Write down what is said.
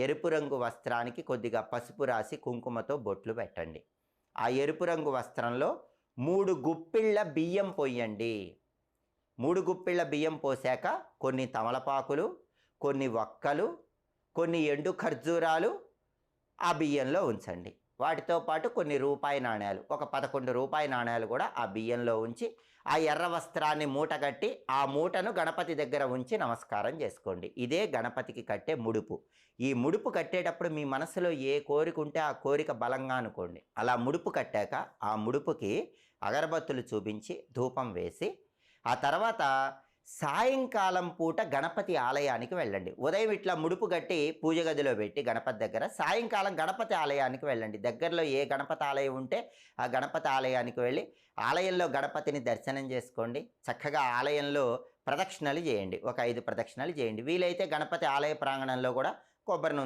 ఎరుపు రంగు వస్త్రానికి కొద్దిగా పసుపు రాసి కుంకుమతో బొట్లు పెట్టండి. ఆ ఎరుపు రంగు వస్త్రంలో 3 గుప్పిళ్ళ బియ్యం పోయండి. 3 గుప్పిళ్ళ బియ్యం పోసాక కొన్ని తమలపాకులు, కొన్ని వక్కలు, కొన్ని ఎండు ఖర్జూరాలు ఆ బియ్యంలో ఉంచండి. వాటితో పాటు కొన్ని రూపాయి నాణ్యాలు, ఒక 11 రూపాయి నాణ్యాలు కూడా ఆ బియ్యంలో ఉంచి ఆ ఎర్ర వస్త్రాన్ని మూటగట్టి ఆ మూటను గణపతి దగ్గర ఉంచి నమస్కారం చేసుకోండి. ఇదే గణపతికి కట్టే ముడుపు. ఈ ముడుపు కట్టేటప్పుడు మీ మనసులో ఏ కోరిక ఉంటే ఆ కోరిక బలంగా అనుకోండి. అలా ముడుపు కట్టాక ఆ ముడుపుకి అగరబత్తులు చూపించి ధూపం వేసి ఆ తర్వాత సాయంకాలం పూట గణపతి ఆలయానికి వెళ్ళండి. ఉదయం ఇట్లా ముడుపు కట్టి పూజ గదిలో పెట్టి గణపతి దగ్గర, సాయంకాలం గణపతి ఆలయానికి వెళ్ళండి. దగ్గరలో ఏ గణపతి ఆలయం ఉంటే ఆ గణపతి ఆలయానికి వెళ్ళి ఆలయంలో గణపతిని దర్శనం చేసుకోండి. చక్కగా ఆలయంలో ప్రదక్షిణలు చేయండి. ఒక 5 ప్రదక్షిణలు చేయండి. వీలైతే గణపతి ఆలయ ప్రాంగణంలో కూడా కొబ్బరి నూనె